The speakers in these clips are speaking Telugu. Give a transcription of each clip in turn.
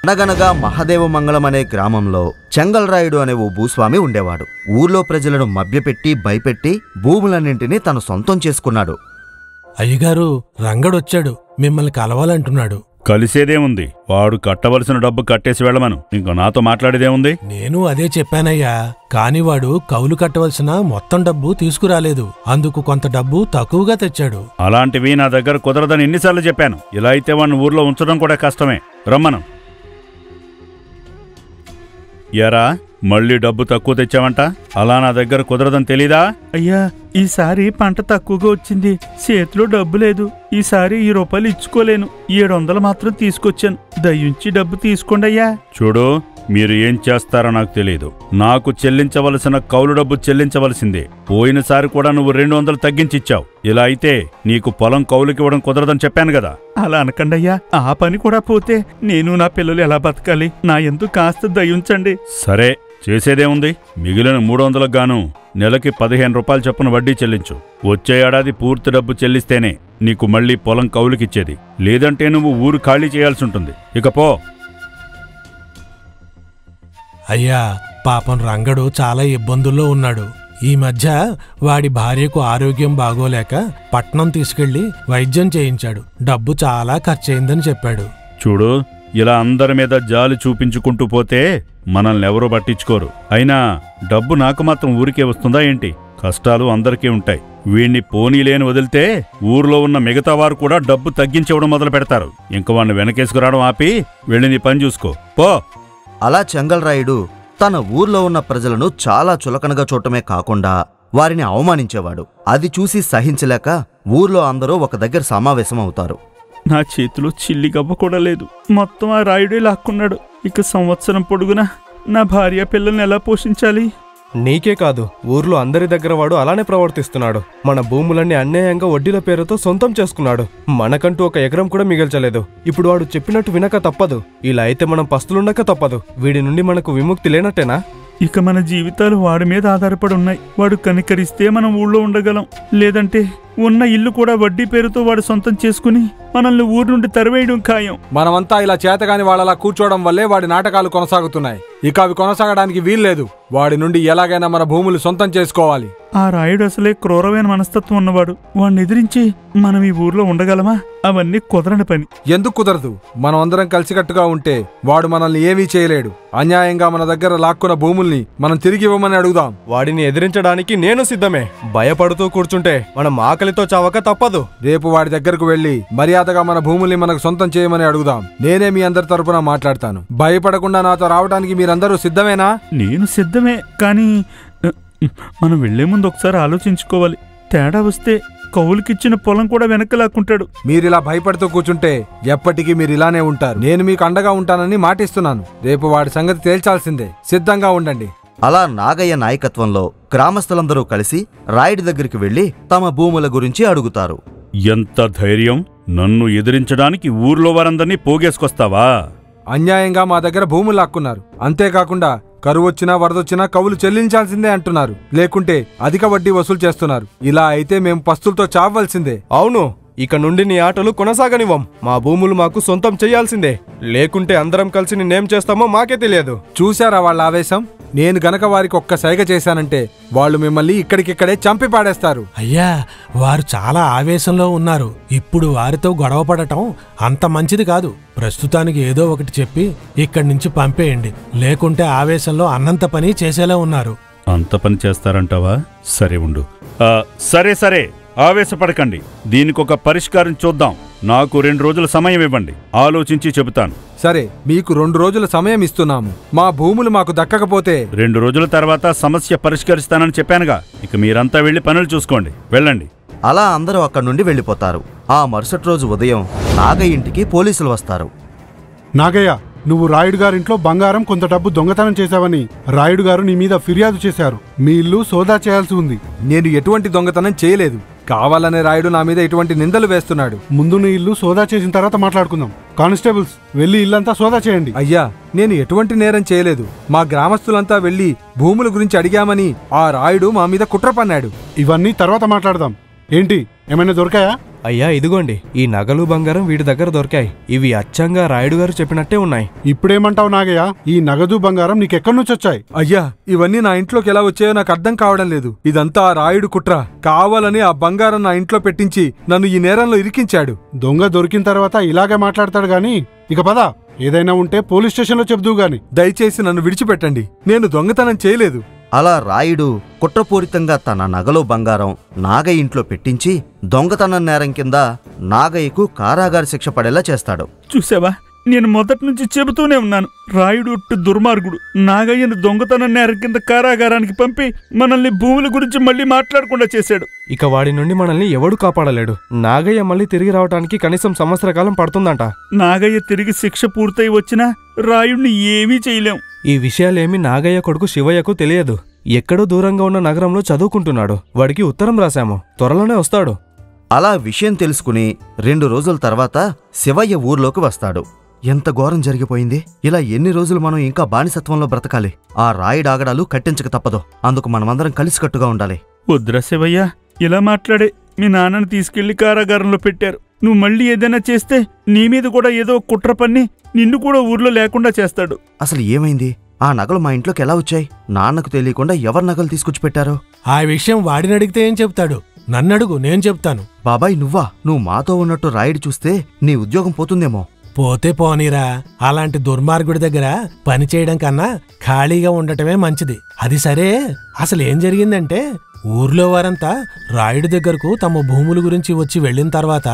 అనగనగా మహదేవమంగళం అనే గ్రామంలో చెంగల్రాయుడు అనే ఓ భూస్వామి ఉండేవాడు. ఊర్లో ప్రజలను మభ్యపెట్టి భయపెట్టి భూములన్నింటినీ తను సొంతం చేసుకున్నాడు. అయ్యగారు, రంగడొచ్చాడు, మిమ్మల్ని కలవాలంటున్నాడు. కలిసేదేముంది? వాడు కట్టవలసిన డబ్బు కట్టేసి వెళ్ళమను. ఇంకో నాతో మాట్లాడేదేముంది? నేను అదే చెప్పానయ్యా, కాని వాడు కౌలు కట్టవలసిన మొత్తం డబ్బు తీసుకురాలేదు. అందుకు కొంత డబ్బు తక్కువగా తెచ్చాడు. అలాంటివి నా దగ్గర కుదరదని ఎన్నిసార్లు చెప్పాను. ఇలా అయితే వాడిని ఊర్లో ఉంచడం కూడా కష్టమే. రమ్మను. ఎరా, మళ్ళీ డబ్బు తక్కువ తెచ్చావంట? అలా నా దగ్గర కుదరదని తెలీదా? అయ్యా, ఈసారి పంట తక్కువగా వచ్చింది, చేతిలో డబ్బు లేదు. ఈసారి ₹1 ఇచ్చుకోలేను. 700 మాత్రం తీసుకొచ్చాను. దయించి డబ్బు తీసుకోండి అయ్యా. చూడు, మీరు ఏం చేస్తారో నాకు తెలీదు. నాకు చెల్లించవలసిన కౌలు డబ్బు చెల్లించవలసిందే. పోయినసారి కూడా నువ్వు 200 తగ్గించిచ్చావు. ఇలా అయితే నీకు పొలం కౌలుకివ్వడం కుదరదని చెప్పాను కదా. అలా అనకండి అయ్యా, ఆ పని కూడా పోతే నేను నా పిల్లలు ఎలా బతకాలి? నా ఎందుకు కాస్త దయించండి. సరే, చేసేదేముంది? మిగిలిన 300కు గాను నెలకి ₹15 చొప్పున వడ్డీ చెల్లించు. వచ్చే ఏడాది పూర్తి డబ్బు చెల్లిస్తేనే నీకు మళ్ళీ పొలం కౌలుకిచ్చేది. లేదంటే నువ్వు ఊరు ఖాళీ చేయాల్సి ఉంటుంది. ఇకపో. అయ్యా, పాపం రంగడు చాలా ఇబ్బందుల్లో ఉన్నాడు. ఈ మధ్య వాడి భార్యకు ఆరోగ్యం బాగోలేక పట్నం తీసుకెళ్లి వైద్యం చేయించాడు. డబ్బు చాలా ఖర్చయిందని చెప్పాడు. చూడు, ఇలా అందరి మీద జాలి చూపించుకుంటూ పోతే మనల్ని ఎవరూ పట్టించుకోరు. అయినా డబ్బు నాకు మాత్రం ఊరికే వస్తుందా ఏంటి? కష్టాలు అందరికీ ఉంటాయి. వీణ్ణి పోనీలేని వదిలితే ఊర్లో ఉన్న మిగతా వారు కూడా డబ్బు తగ్గించివ్వడం మొదలు పెడతారు. ఇంక వాణ్ణి వెనకేసుకురావడం ఆపి వెళ్ళి నీ పని చూసుకో పో. అలా చెంగల్రాయుడు తన ఊర్లో ఉన్న ప్రజలను చాలా చులకనగా చూడటమే కాకుండా వారిని అవమానించేవాడు. అది చూసి సహించలేక ఊర్లో అందరూ ఒక దగ్గర సమావేశం అవుతారు. నా చేతిలో చిల్లి గవ్వ కూడా లేదు. మొత్తం ఆ రాయుడే లాక్కున్నాడు. ఇక సంవత్సరం పొడుగునా నా భార్య పిల్లల్ని ఎలా పోషించాలి? నీకే కాదు, ఊర్లో అందరి దగ్గర వాడు అలానే ప్రవర్తిస్తున్నాడు. మన భూములన్నీ అన్యాయంగా వడ్డీల పేరుతో సొంతం చేసుకున్నాడు. మనకంటూ ఒక ఎకరం కూడా మిగల్చలేదు. ఇప్పుడు వాడు చెప్పినట్టు వినక తప్పదు. ఇలా అయితే మనం పస్తులుండక తప్పదు. వీడి నుండి మనకు విముక్తి లేనట్టేనా? ఇక మన జీవితాలు వాడి మీద ఆధారపడి ఉన్నాయి. వాడు కనికరిస్తే మనం ఊళ్ళో ఉండగలం. లేదంటే ఉన్న ఇల్లు కూడా వడ్డీ పేరుతో వాడు సొంతం చేసుకుని మనల్ని ఊరు నుండి తరివేయడం ఖాయం. మనమంతా ఇలా చేతగాని వాళ్ళలా కూర్చోవడం వల్లే వాడి నాటకాలు కొనసాగుతున్నాయి. ఇక అవి కొనసాగడానికి వీల్లేదు. వాడి నుండి ఎలాగైనా మన భూములు సొంతం చేసుకోవాలి. ఆ రాయుడు అసలే క్రూరమైన మనస్తత్వం ఉన్నవాడు. వాడిని ఎదిరించి మనం ఈ ఊర్లో ఉండగలమా? అవన్నీ కుదరని పని. ఎందుకు కుదరదు? మనం అందరం కలిసికట్టుగా ఉంటే వాడు మనల్ని ఏమీ చేయలేడు. అన్యాయంగా మన దగ్గర లాక్కున్న భూముల్ని మనం తిరిగి ఇవ్వమని అడుగుదాం. వాడిని ఎదిరించడానికి నేను సిద్ధమే. భయపడుతూ కూర్చుంటే మనం ఆకలితో చావక తప్పదు. రేపు వాడి దగ్గరకు వెళ్లి మర్యాదగా మన భూముల్ని మనకు సొంతం చేయమని అడుగుదాం. నేనే మీ అందరి తరపున మాట్లాడతాను. భయపడకుండా నాతో రావడానికి మీరందరూ సిద్ధమేనా? నేను సిద్ధమే, కానీ మనం వెళ్లే ముందు ఒకసారి ఆలోచించుకోవాలి. తేడా వస్తే కౌలుకిచ్చిన పొలం కూడా వెనక్కి లాక్కుంటాడు. మీరిలా భయపడుతూ కూర్చుంటే ఎప్పటికీ మీరు ఇలానే ఉంటారు. నేను మీకు అండగా ఉంటానని మాటిస్తున్నాను. రేపు వాడి సంగతి తేల్చాల్సిందే. సిద్ధంగా ఉండండి. అలా నాగయ్య నాయకత్వంలో గ్రామస్తులందరూ కలిసి రాయుడి దగ్గరికి వెళ్లి తమ భూముల గురించి అడుగుతారు. ఎంత ధైర్యం! నన్ను ఎదిరించడానికి ఊర్లో వారందర్నీ పోగేసుకొస్తావా? అన్యాయంగా మా దగ్గర భూములు లాక్కున్నారు. అంతేకాకుండా కరువొచ్చినా వరదొచ్చినా కవులు చెల్లించాల్సిందే అంటున్నారు. లేకుంటే అధిక వడ్డీ వసూలు చేస్తున్నారు. ఇలా అయితే మేము పస్తులతో చావవలసిందే. అవును, ఇక నుండి నీ ఆటలు కొనసాగనివ్వం. మా భూములు మాకు సొంతం చెయ్యాల్సిందే. లేకుంటే అందరం కలిసి నిన్నేం చేస్తామో మాకే తెలియదు. చూశారా వాళ్ళ ఆవేశం? నేను గనక వారికి ఒక్క సైగ చేశానంటే వాళ్ళు మిమ్మల్ని ఇక్కడికిక్కడే చంపి పాడేస్తారు. అయ్యా, వారు చాలా ఆవేశంలో ఉన్నారు. ఇప్పుడు వారితో గొడవ పడటం అంత మంచిది కాదు. ప్రస్తుతానికి ఏదో ఒకటి చెప్పి ఇక్కడి నుంచి పంపేయండి. లేకుంటే ఆవేశంలో అన్నంత పని చేసేలా ఉన్నారు. అంత పని చేస్తారంటావా? సరే ఉండు. సరే సరే, ఆవేశపడకండి. దీనికొక పరిష్కారం చూద్దాం. నాకు 2 రోజుల సమయం ఇవ్వండి. ఆలోచించి చెబుతాను. సరే, మీకు 2 రోజుల సమయం ఇస్తున్నాము. మా భూములు మాకు దక్కకపోతే 2 రోజుల తర్వాత సమస్య పరిష్కరిస్తానని చెప్పానుగా. ఇక మీరంతా వెళ్లి పనులు చూసుకోండి. వెళ్ళండి. అలా అందరూ అక్కడి నుండి వెళ్ళిపోతారు. ఆ మరుసటి రోజు ఉదయం నాగయ్య ఇంటికి పోలీసులు వస్తారు. నాగయ్య, నువ్వు రాయుడు గారింట్లో బంగారం కొంత డబ్బు దొంగతనం చేశావని రాయుడు గారు నీ మీద ఫిర్యాదు చేశారు. మీ ఇల్లు సోదా చేయాల్సి ఉంది. నేను ఎటువంటి దొంగతనం చేయలేదు. కావాలనే రాయుడు నా మీద ఇటువంటి నిందలు వేస్తున్నాడు. ముందు నీ ఇల్లు సోదా చేసిన తర్వాత మాట్లాడుకుందాం. కానిస్టేబుల్స్, వెళ్లి ఇల్లంతా సోదా చేయండి. అయ్యా, నేను ఎటువంటి నేరం చేయలేదు. మా గ్రామస్తులంతా వెళ్లి భూముల గురించి అడిగామని ఆ రాయుడు మా మీద కుట్ర పన్నాడు. ఇవన్నీ తర్వాత మాట్లాడదాం. ఏంటి, ఏమైనా దొరికాయా? అయ్యా ఇదిగోండి, ఈ నగలు బంగారం వీడి దగ్గర దొరికాయి. ఇవి అచ్చంగా రాయుడు గారు చెప్పినట్టే ఉన్నాయి. ఇప్పుడేమంటావు నాగయ్య? ఈ నగదు బంగారం నీకెక్కడి నుంచి వచ్చాయి? అయ్యా, ఇవన్నీ నా ఇంట్లోకి ఎలా వచ్చాయో నాకు అర్థం కావడం లేదు. ఇదంతా ఆ రాయుడు కుట్ర. కావాలని ఆ బంగారం నా ఇంట్లో పెట్టించి నన్ను ఈ నేరంలో ఇరికించాడు. దొంగ దొరికిన తర్వాత ఇలాగే మాట్లాడతాడు గాని, ఇక పద, ఏదైనా ఉంటే పోలీస్ స్టేషన్లో చెబుదువు గాని. దయచేసి నన్ను విడిచిపెట్టండి. నేను దొంగతనం చేయలేదు. అలా రాయుడు కుట్రపూరితంగా తన నగలు బంగారం నాగయ్య ఇంట్లో పెట్టించి దొంగతనం నేరం కింద నాగయ్యకు కారాగార శిక్ష పడేలా చేస్తాడు. చూసావా, నేను మొదటి నుంచి చెబుతూనే ఉన్నాను, రాయుడు ఒట్టు దుర్మార్గుడు. నాగయ్యను దొంగతనం నేరం కింద కారాగారానికి పంపి మనల్ని భూముల గురించి మళ్ళీ మాట్లాడకుండా చేశాడు. ఇక వాడి నుండి మనల్ని ఎవడు కాపాడలేడు. నాగయ్య మళ్ళీ తిరిగి రావడానికి కనీసం సంవత్సర కాలం పడుతుందంట. నాగయ్య తిరిగి శిక్ష పూర్తయి వచ్చినా రాయుడిని ఏమీ చేయలేం. ఈ విషయాలేమి నాగయ్య కొడుకు శివయ్యకు తెలియదు. ఎక్కడో దూరంగా ఉన్న నగరంలో చదువుకుంటున్నాడు. వాడికి ఉత్తరం రాశాము, త్వరలోనే వస్తాడు. అలా విషయం తెలుసుకుని 2 రోజుల తర్వాత శివయ్య ఊర్లోకి వస్తాడు. ఎంత ఘోరం జరిగిపోయింది! ఇలా ఎన్ని రోజులు మనం ఇంకా బానిసత్వంలో బ్రతకాలి? ఆ రాయుడు ఆగడాలు కట్టించక తప్పదు. అందుకు మనమందరం కలిసికట్టుగా ఉండాలి. వద్దురా శివయ్య, ఇలా మాట్లాడే మీ నాన్నని తీసుకెళ్లి కారాగారంలో పెట్టారు. నువ్వు మళ్ళీ ఏదైనా చేస్తే నీ మీద కూడా ఏదో కుట్ర పన్ని నిన్ను కూడా ఊర్లో లేకుండా చేస్తాడు. అసలు ఏమైంది? ఆ నగలు మా ఇంట్లోకి ఎలా వచ్చాయి? నాన్నకు తెలియకుండా ఎవరు నగలు తీసుకొచ్చి పెట్టారో? ఆ విషయం వాడిని అడిగితే ఏం చెప్తాడు? నన్నడుగు, నేను చెప్తాను. బాబాయ్ నువ్వా? నువ్వు మాతో ఉన్నట్టు రాయుడు చూస్తే నీ ఉద్యోగం పోతుందేమో. పోతే పోనీరా, అలాంటి దుర్మార్గుడి దగ్గర పని చేయడం కన్నా ఖాళీగా ఉండటమే మంచిది. అది సరే, అసలేం జరిగిందంటే ఊర్లో వారంతా రాయుడి దగ్గరకు తమ భూముల గురించి వచ్చి వెళ్ళిన తర్వాత,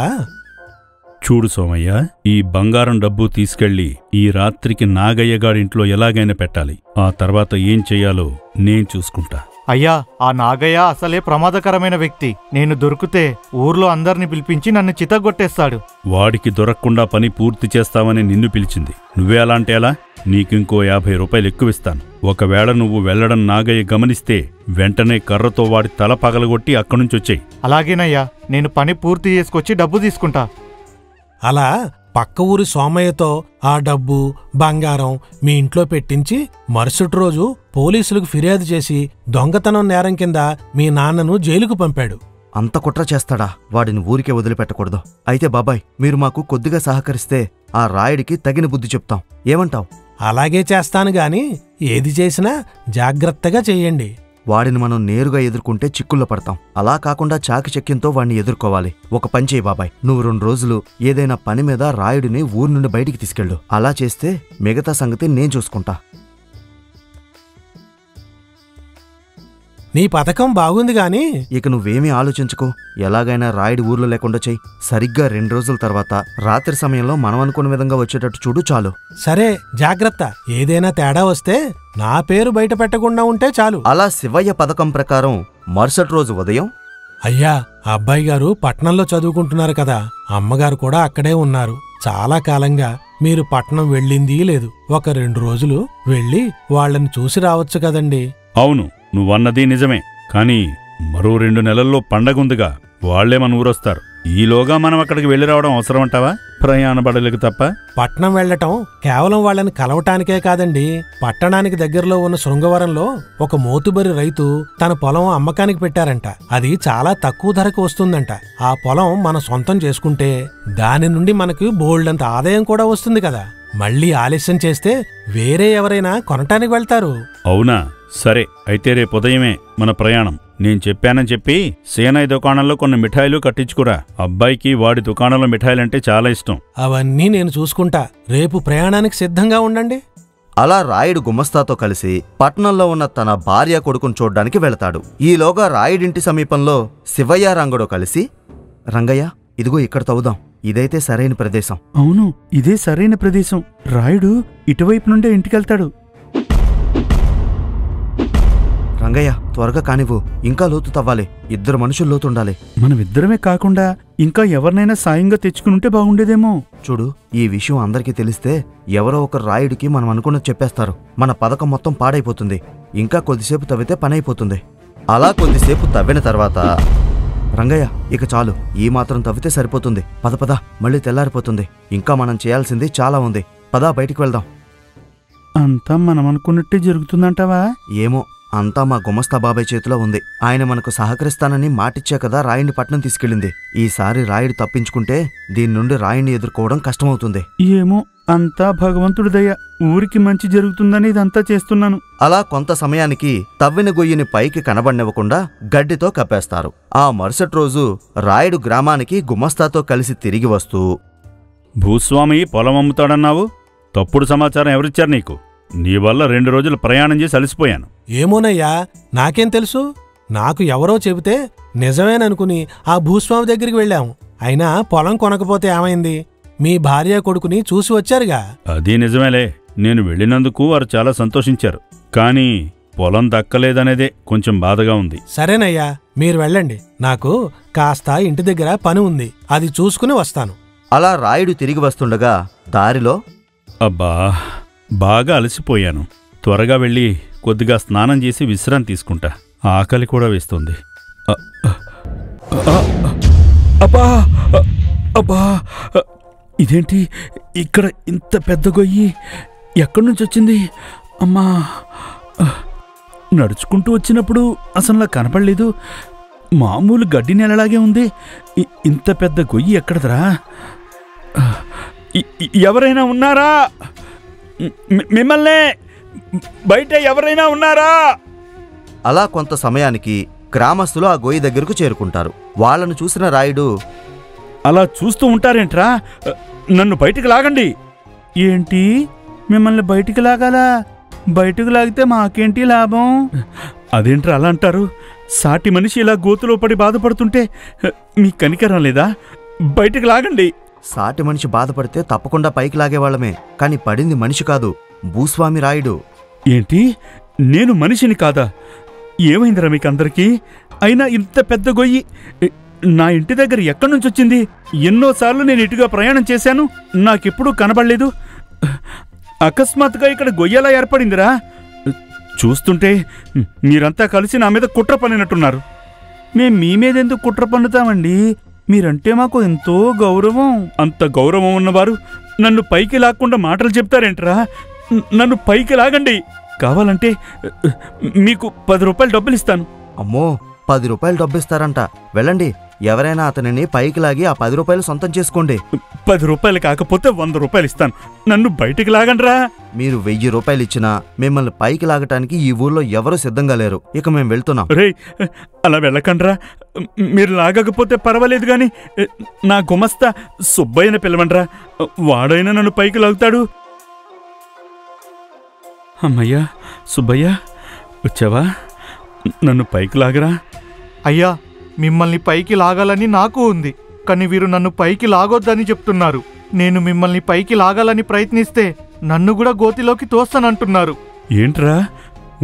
చూడు సోమయ్య, ఈ బంగారం డబ్బు తీసుకెళ్లి ఈ రాత్రికి నాగయ్య గారింట్లో ఎలాగైనా పెట్టాలి. ఆ తర్వాత ఏం చెయ్యాలో నేను చూసుకుంటా. అయ్యా, ఆ నాగయ్య అసలే ప్రమాదకరమైన వ్యక్తి. నేను దొరికితే ఊర్లో అందరిని పిలిపించి నన్ను చితగొట్టేస్తాడు. వాడికి దొరకకుండా పని పూర్తి చేస్తామని నిన్ను పిలిచింది. నువ్వే అలాంటి ఎలా? నీకింకో 50 రూపాయలు ఎక్కువిస్తాను. ఒకవేళ నువ్వు వెళ్లడం నాగయ్య గమనిస్తే వెంటనే కర్రతో వాడి తల పగలగొట్టి అక్కడ్నుంచొచ్చేయి. అలాగేనయ్యా, నేను పని పూర్తి చేసుకొచ్చి డబ్బు తీసుకుంటా. అలా పక్క ఊరి సోమయ్యతో ఆ డబ్బు బంగారం మీ ఇంట్లో పెట్టించి మరుసటి రోజు పోలీసులకు ఫిర్యాదు చేసి దొంగతనం నేరం కింద మీ నాన్నను జైలుకు పంపాడు. అంత కుట్ర చేస్తాడా? వాడిని ఊరికే వదిలిపెట్టకూడదు. అయితే బాబాయ్, మీరు మాకు కొద్దిగా సహకరిస్తే ఆ రాయుడికి తగిన బుద్ధి చెప్తాం. ఏమంటావ్? అలాగే చేస్తాను గాని ఏది చేసినా జాగ్రత్తగా చెయ్యండి. వాడిని మనం నేరుగా ఎదుర్కొంటే చిక్కుల్లో పడతాం. అలా కాకుండా చాకచక్యంతో వాడిని ఎదుర్కోవాలి. ఒక పని చేయి బాబాయ్, నువ్వు 2 రోజులు ఏదైనా పని మీద రాయుడిని ఊరి నుండి బయటికి తీసుకెళ్ళు. అలా చేస్తే మిగతా సంగతి నేను చూసుకుంటా. నీ పథకం బాగుంది గాని ఇక నువ్వేమీ ఆలోచించుకో. ఎలాగైనా రాయుడి ఊర్లో లేకుండా చెయ్యి. సరిగ్గా 2 రోజుల తర్వాత రాత్రి సమయంలో మనం అనుకున్న విధంగా వచ్చేటట్టు చూడు చాలు. సరే, జాగ్రత్త. ఏదైనా తేడా వస్తే నా పేరు బయట పెట్టకుండా ఉంటే చాలు. అలా శివయ్య పథకం ప్రకారం మరుసటి రోజు ఉదయం, అయ్యా, అబ్బాయి గారు పట్నంలో చదువుకుంటున్నారు కదా, అమ్మగారు కూడా అక్కడే ఉన్నారు. చాలా కాలంగా మీరు పట్నం వెళ్ళిందీ లేదు. ఒక 2 రోజులు వెళ్ళి వాళ్ళని చూసి రావచ్చు కదండి. అవును, నువ్వన్నది నిజమే. కానీ మరో 2 నెలల్లో పండగుందిగా, వాళ్లే మన ఊరొస్తారు. ఈలోగా మనం అక్కడికి వెళ్లి రావడం అవసరమంటావా? ప్రయాణ బడలకు తప్ప. పట్నం వెళ్లటం కేవలం వాళ్ళని కలవటానికే కాదండి. పట్టణానికి దగ్గరలో ఉన్న శృంగవరంలో ఒక మోతుబరి రైతు తన పొలం అమ్మకానికి పెట్టారంట. అది చాలా తక్కువ ధరకు వస్తుందంట. ఆ పొలం మన సొంతం చేసుకుంటే దాని నుండి మనకు బోల్డంత ఆదాయం కూడా వస్తుంది కదా. మళ్ళీ ఆలస్యం చేస్తే వేరే ఎవరైనా కొనటానికి వెళ్తారు. అవునా? సరే, అయితే రేపు ఉదయమే మన ప్రయాణం. నేను చెప్పానని చెప్పి సేనయ్య దుకాణంలో కొన్ని మిఠాయిలు కట్టించుకురా. అబ్బాయికి వాడి దుకాణంలో మిఠాయిలంటే చాలా ఇష్టం. అవన్నీ నేను చూసుకుంటా. రేపు ప్రయాణానికి సిద్ధంగా ఉండండి. అలా రాయుడు గుమస్తాతో కలిసి పట్నంలో ఉన్న తన భార్య కొడుకును చూడ్డానికి వెళతాడు. ఈలోగా రాయుడింటి సమీపంలో శివయ్య రంగడు కలిసి, రంగయ్య, ఇదిగో ఇక్కడ తవ్వుదాం. ఇదైతే సరైన ప్రదేశం. అవును, ఇదే సరైన ప్రదేశం. రాయుడు ఇటువైపు నుండే ఇంటికెళ్తాడు. రంగయ్య, త్వరగా కానివ్వు. ఇంకా లోతు తవ్వాలి. 2 మనుషులు లోతుండాలి. మనమిద్దరమే కాకుండా ఇంకా ఎవరినైనా సాయంగా తెచ్చుకునుంటే బాగుండేదేమో. చూడు, ఈ విషయం అందరికీ తెలిస్తే ఎవరో ఒకరు రాయుడికి మనం అనుకున్నది చెప్పేస్తారు. మన పథకం మొత్తం పాడైపోతుంది. ఇంకా కొద్దిసేపు తవ్వితే పని అయిపోతుంది. అలా కొద్దిసేపు తవ్విన తర్వాత, రంగయ్య, ఇక చాలు. ఈ మాత్రం తవ్వితే సరిపోతుంది. పద, మళ్ళీ తెల్లారిపోతుంది. ఇంకా మనం చేయాల్సింది చాలా ఉంది. పద, బయటికి వెళ్దాం. అంతా మనం అనుకున్నట్టే జరుగుతుందంటావా? ఏమో, అంతా మా గుమస్తా బాబాయ్ చేతిలో ఉంది. ఆయన మనకు సహకరిస్తానని మాటిచ్చా కదా రాయుడిని పట్నం తీసుకెళ్ళింది. ఈసారి రాయుడు తప్పించుకుంటే దీని నుండి రాయుడిని ఎదుర్కోవడం కష్టమవుతుంది. ఏమో, అంతా భగవంతుడి దయ. ఊరికి మంచి జరుగుతుందని ఇదంతా చేస్తున్నాను. అలా కొంత సమయానికి తవ్విన గొయ్యిని పైకి కనబడనివ్వకుండా గడ్డితో కప్పేస్తారు. ఆ మరుసటి రోజు రాయుడు గ్రామానికి గుమస్తాతో కలిసి తిరిగి వస్తూ, భూస్వామి పొలం అమ్ముతాడన్నావు? తప్పుడు సమాచారం ఎవరిచ్చారు నీకు? నీ వల్ల 2 రోజులు ప్రయాణం చేసి అలసిపోయాను. ఏమోనయ్యా, నాకేం తెలుసు? నాకు ఎవరో చెబితే నిజమేననుకుని ఆ భూస్వామి దగ్గరికి వెళ్ళాము. అయినా పొలం కొనకపోతే ఏమైంది? మీ భార్య కొడుకుని చూసి వచ్చారుగా. అది నిజమేలే. నేను వెళ్ళినందుకు వారు చాలా సంతోషించారు. కానీ పొలం దక్కలేదనేదే కొంచెం బాధగా ఉంది. సరేనయ్యా, మీరు వెళ్ళండి. నాకు కాస్త ఇంటి దగ్గర పని ఉంది, అది చూసుకుని వస్తాను. అలా రాయుడు తిరిగి వస్తుండగా దారిలో, అబ్బా, బాగా అలసిపోయాను. త్వరగా వెళ్ళి కొద్దిగా స్నానం చేసి విశ్రాంతి తీసుకుంటా. ఆకలి కూడా వేస్తుంది. అబ్బా అబ్బా, ఇదేంటి ఇక్కడ ఇంత పెద్ద గొయ్యి? ఎక్కడి నుంచి వచ్చింది? అమ్మా, నడుచుకుంటూ వచ్చినప్పుడు అసలు నాకు కనపడలేదు. మామూలు గడ్డి నెలలాగే ఉంది. ఇంత పెద్ద గొయ్యి ఎక్కడదరా? ఎవరైనా ఉన్నారా? మిమ్మల్నే బయట ఎవరైనా ఉన్నారా? అలా కొంత సమయానికి గ్రామస్తులు ఆ గొయ్యి దగ్గరకు చేరుకుంటారు. వాళ్ళను చూసిన రాయుడు, అలా చూస్తూ ఉంటారేంట్రా? నన్ను బయటికి లాగండి. ఏంటి, మిమ్మల్ని బయటికి లాగాలా? బయటకు లాగితే మాకేంటి లాభం? అదేంట్రా అలా అంటారు? సాటి మనిషి ఇలా గోతులో పడి బాధపడుతుంటే మీకు కనికరం లేదా? బయటికి లాగండి. సాటి మనిషి బాధపడితే తప్పకుండా పైకి లాగేవాళ్లమే, కాని పడింది మనిషి కాదు, భూస్వామి రాయుడు. ఏంటి, నేను మనిషిని కాదా? ఏమైందిరా మీకందరికీ? అయినా ఇంత పెద్ద గొయ్యి నా ఇంటి దగ్గర ఎక్కడి నుంచి వచ్చింది? ఎన్నోసార్లు నేను ఇటుగా ప్రయాణం చేశాను, నాకెప్పుడూ కనబడలేదు. అకస్మాత్తుగా ఇక్కడ గొయ్యలా ఏర్పడిందిరా. చూస్తుంటే మీరంతా కలిసి నా మీద కుట్ర పన్నినట్టున్నారు. మేం మీ మీదెందుకు కుట్ర పన్నుతామండి? మీరంటే మాకు ఎంతో గౌరవం. అంత గౌరవం ఉన్నవారు నన్ను పైకి లాక్కుండా మాటలు చెప్తారేంట్రా? నన్ను పైకి లాగండి. కావాలంటే మీకు 10 రూపాయలు డబ్బులు ఇస్తాను. అమ్మో, 10 రూపాయలు డబ్బిస్తారంట. వెళ్ళండి, ఎవరైనా అతనిని పైకి లాగి ఆ 10 రూపాయలు సొంతం చేసుకోండి. 10 రూపాయలు కాకపోతే 100 రూపాయలు ఇస్తాను. నన్ను బయటికి లాగండ్రా. మీరు 1000 రూపాయలు ఇచ్చినా మిమ్మల్ని పైకి లాగటానికి ఈ ఊర్లో ఎవరూ సిద్ధంగా లేరు. ఇక మేము వెళ్తున్నాం. రే, అలా వెళ్ళకండ్రా. మీరు లాగకపోతే పర్వాలేదు గాని నా గుమస్తా సుబ్బయ్యని పిలవండ్రా. వాడైనా నన్ను పైకి లాగుతాడు. అమ్మయ్యా, సుబ్బయ్య వచ్చావా? నన్ను పైకి లాగరా. అయ్యా, మిమ్మల్ని పైకి లాగాలని నాకు ఉంది, కానీ వీరు నన్ను పైకి లాగొద్దని చెప్తున్నారు. నేను మిమ్మల్ని పైకి లాగాలని ప్రయత్నిస్తే నన్ను కూడా గోతిలోకి తోస్తానంటున్నారు. ఏంట్రా,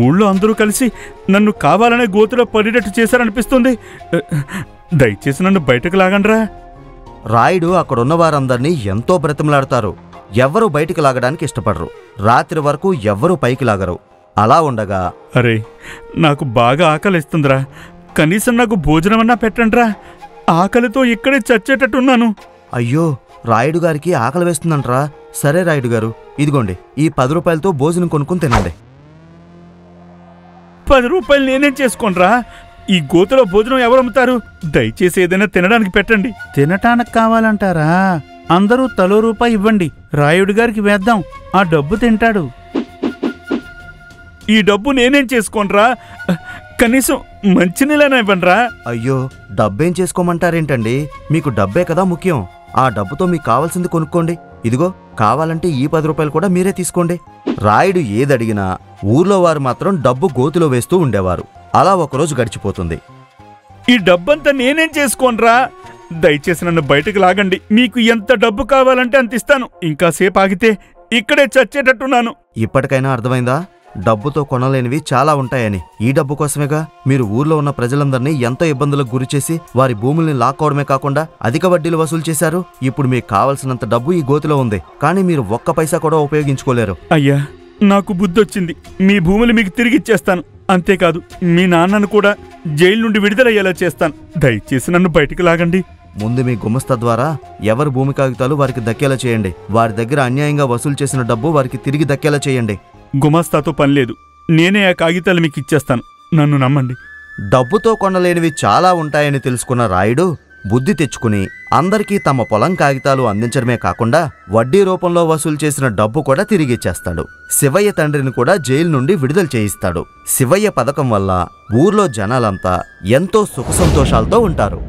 ఊళ్ళో అందరూ కలిసి నన్ను కావాలనే గోతిలో పడేటట్టు చేశారనిపిస్తుంది. దయచేసి నన్ను బయటకు లాగండ్రా. రాయుడు అక్కడున్న వారందర్నీ ఎంతో బ్రతిమలాడతారు. ఎవ్వరూ బయటికి లాగడానికి ఇష్టపడరు. రాత్రి వరకు ఎవ్వరూ పైకి లాగరు. అలా ఉండగా, అరే, నాకు బాగా ఆకలిస్తుందిరా. కనీసం నాకు భోజనమన్నా పెట్టండ్రా. ఆకలితో ఇక్కడే చచ్చేటట్టున్నాను. అయ్యో, రాయుడు గారికి ఆకలి వేస్తుందంట్రా. సరే రాయుడు గారు, ఇదిగోండి, ఈ 10 రూపాయలతో భోజనం కొనుక్కుని తినండి. 10 రూపాయలు నేనేం చేసుకోనరా? ఈ గోతులో భోజనం ఎవరమ్ముతారు? దయచేసి ఏదైనా తినడానికి పెట్టండి. తినటానికి కావాలంటారా? అందరూ తలో రూపాయి ఇవ్వండి, రాయుడు గారికి వేద్దాం. ఆ డబ్బు తింటాడు. ఈ డబ్బు నేనేం చేసుకోనరా? కనీసం మంచినీళ్ళైనా ఇవ్వండిరా. అయ్యో, డబ్బేం చేసుకోమంటారేంటండి? మీకు డబ్బే కదా ముఖ్యం. ఆ డబ్బుతో మీకు కావాల్సింది కొనుక్కోండి. ఇదిగో, కావాలంటే ఈ 10 రూపాయలు కూడా మీరే తీసుకోండి. రాయుడు ఏదడిగినా ఊర్లో వారు మాత్రం డబ్బు గోతిలో వేస్తూ ఉండేవారు. అలా ఒకరోజు గడిచిపోతుంది. ఈ డబ్బంతా నేనేం చేసుకోనరా? దయచేసి నన్ను బయటకు లాగండి. మీకు ఎంత డబ్బు కావాలంటే అంత ఇస్తాను. ఇంకాసేపు ఆగితే ఇక్కడే చచ్చేటట్టున్నాను. ఇప్పటికైనా అర్థమైందా? డబ్బుతో కొనలేనివి చాలా ఉంటాయని. ఈ డబ్బు కోసమేగా మీరు ఊర్లో ఉన్న ప్రజలందరినీ ఎంతో ఇబ్బందులకు గురిచేసి వారి భూముల్ని లాక్కోవడమే కాకుండా అధిక వడ్డీలు వసూలు చేశారు. ఇప్పుడు మీకు కావలసినంత డబ్బు ఈ గోతిలో ఉంది, కానీ మీరు ఒక్క పైసా కూడా ఉపయోగించుకోలేరు. అయ్యా, నాకు బుద్ధొచ్చింది. మీ భూములు మీకు తిరిగిచ్చేస్తాను. అంతేకాదు, మీ నాన్నను కూడా జైలు నుండి విడుదలయ్యేలా చేస్తాను. దయచేసి నన్ను బయటికి లాగండి. ముందు మీ గుమస్తా ద్వారా ఎవరి భూమి కాగితాలు వారికి దక్కేలా చేయండి. వారి దగ్గర అన్యాయంగా వసూలు చేసిన డబ్బు వారికి తిరిగి దక్కేలా చేయండి. గుమాస్తాతో పనిలేదు. నేనే ఆ కాగితాలు మీకు ఇచ్చేస్తాను, నన్ను నమ్మండి. డబ్బుతో కొనలేనివి చాలా ఉంటాయని తెలుసుకున్న రాయుడు బుద్ధి తెచ్చుకుని అందరికీ తమ పొలం కాగితాలు అందించడమే కాకుండా వడ్డీ రూపంలో వసూలు చేసిన డబ్బు కూడా తిరిగిచ్చేస్తాడు. శివయ్య తండ్రిని కూడా జైలు నుండి విడుదల చేయిస్తాడు. శివయ్య పథకం వల్ల ఊర్లో జనాలంతా ఎంతో సుఖ సంతోషాలతో ఉంటారు.